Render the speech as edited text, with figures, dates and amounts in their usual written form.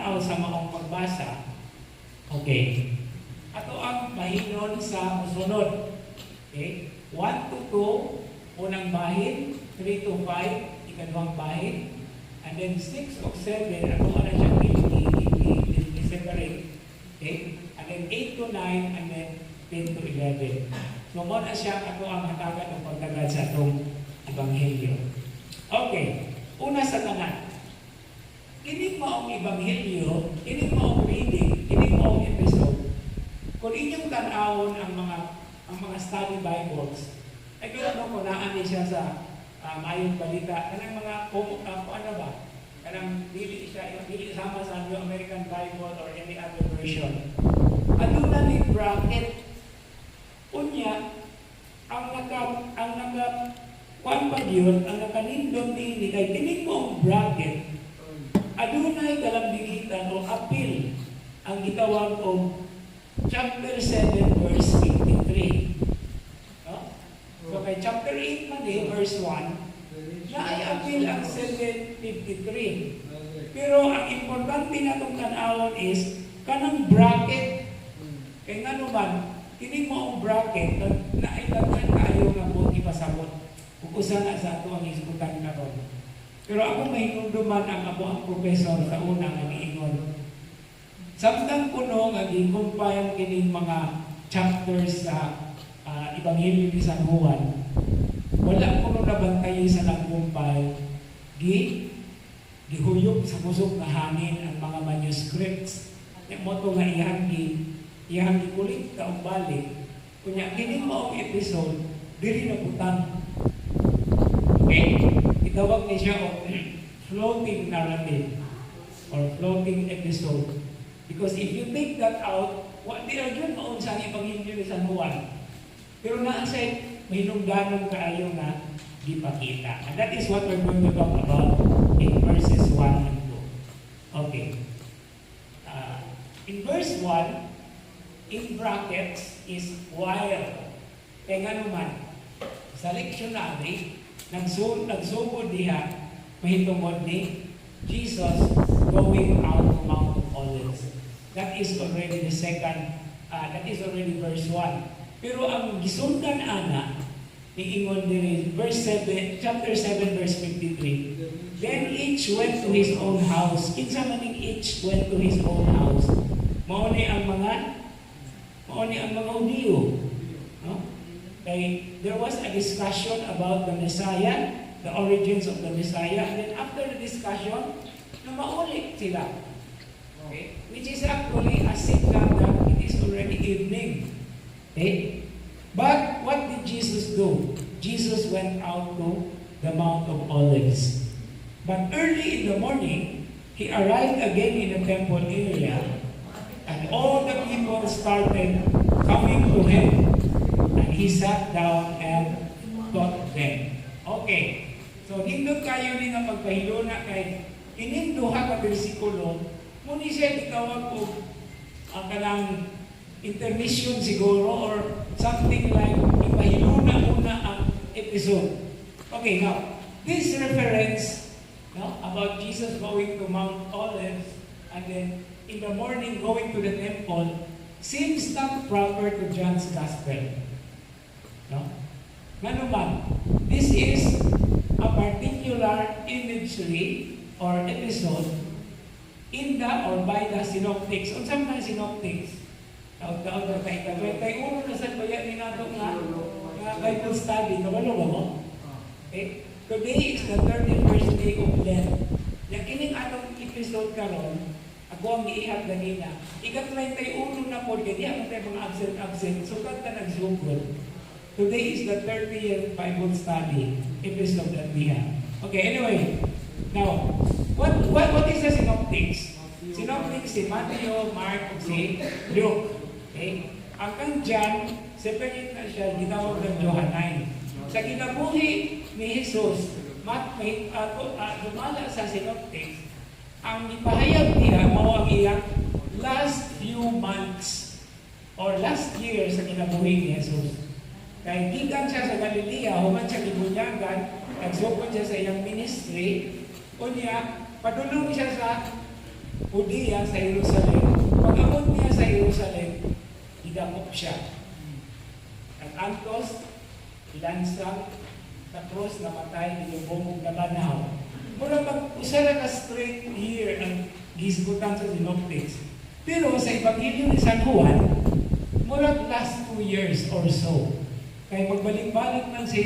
tanaw sa maong pagbasa, okay, ato ang mahinon sa musunod. Okay? 1 to 2, unang bahin, 3 to 5, ikaduhang bahin, and then 6 of 7, ato na siya i-separate. Okay? And then 8 to 9, and then 10 to 11. So, muna siya ato ang hatagan ng pagtagad sa itong Ebanghelyo. Okay, una sa tanan. Kining maong Ebanghelyo, kining maong reading, kining maong episode, kung inyong tanawon ang mga study Bibles, ay gano'n ko naan din siya sa mayong balita, kanang mga ano ba? Kanang dili sama sa New American Bible or any other version. Ano na ni bracket? Unya, ang kuan pa yun, ang nakanindong ni kay kining moong bracket, adunay kalambigitan o appeal ang gitawag og chapter 7 verse 53. No? So kay chapter 8 man verse 1, na ay appeal ang 7:53. Pero ang importante natong tanawon is kanang bracket. Kay ngano man kini mo ang bracket na ilagay kayo nga mo ipasabot. Ug usa na sa ato ang isgutan karon. Pero ako mahinumduman ang ako ang professor sa una nga giingon. Samtang kuno nga gi-compile kining mga chapters sa Ebanghelyo ni San Juan, wala kuno nabantay sa nag-compile gihuyop sa kusog nga hangin ang mga manuscripts. Mo to nga iyang gikulit ka balik. Kunya kining maong episode diri na butang. Okay? Itawag ni siya o floating narrative or floating episode. Because if you take that out, what they are doing maon sa Ebanghelyo ni San Juan. Pero naasay mahinungdanon kaayo na gipakita. And that is what we're going to talk about in verses 1 and 2. Okay. In verse 1, in brackets is while. Kaya nga naman, sa lectionary, nagsugod diha, mahitungod ni Jesus going out to Mount of Olives. That is already the second, that is already verse 1. Pero ang gisundan ana, niingon diri, verse 7, chapter 7, verse 53, then each went to his own house. Kinsa maning each went to his own house? Mao ni ang mga Hudiyo. No? Kay there was a discussion about the Messiah, the origins of the Messiah, and then after the discussion, na maulit sila. Okay? Which is actually a signal that it is already evening. Okay? But what did Jesus do? Jesus went out to the Mount of Olives. But early in the morning, he arrived again in the temple area, and all the people started coming to him, and he sat down and taught them. Okay. So, nindot kayo ni nga magpahiluna kay kining duha ka bersikulo, muni siya gitawag og ang kanang intermission siguro or something like ipahiluna muna ang episode. Okay, now, this reference about Jesus going to Mount Olives and then in the morning going to the temple seems not proper to John's Gospel. No? Nanuman, this is a particular imagery or episode in the or by the synoptics. O saan mga synoptics? Taon-taon na tayo. Tayo uno na sa bayan ni nato nga Bible study. Kabalo ba mo? Okay? Today is the 31st day of Lent. Yung kining atong episode karon, ako ang iihat ganina. Ika-31 na po, ganyan ang tayo mga absent. So, kanta nagsugod. Today is the 30th Bible study episode that we have. Okay, anyway. Now, what is the synoptics? Synoptics si Matthew, Mark, o si Luke. Okay? Ang kang John, separate na siya, ginawag ng Johannine. Sa kinabuhi ni Jesus, dumala sa synoptics, ang ipahayag niya, mao ang iyang last few months or last year sa kinabuhi ni Jesus. Kaya gikan siya sa Galilea, human siya gibunyagan, nagsugod siya sa iyang ministry, unya, padulong siya sa Judea sa Jerusalem. Pag-abot niya sa Jerusalem, idamok siya. At antos, ilansang sa cross na matay, nilubong na banaw. Mura mag-usara ka straight here ang gisgutan sa synoptics. Pero sa Ebanghelyo ni San Juan, mura last 2 years or so. Kaya magbalik-balik ng sa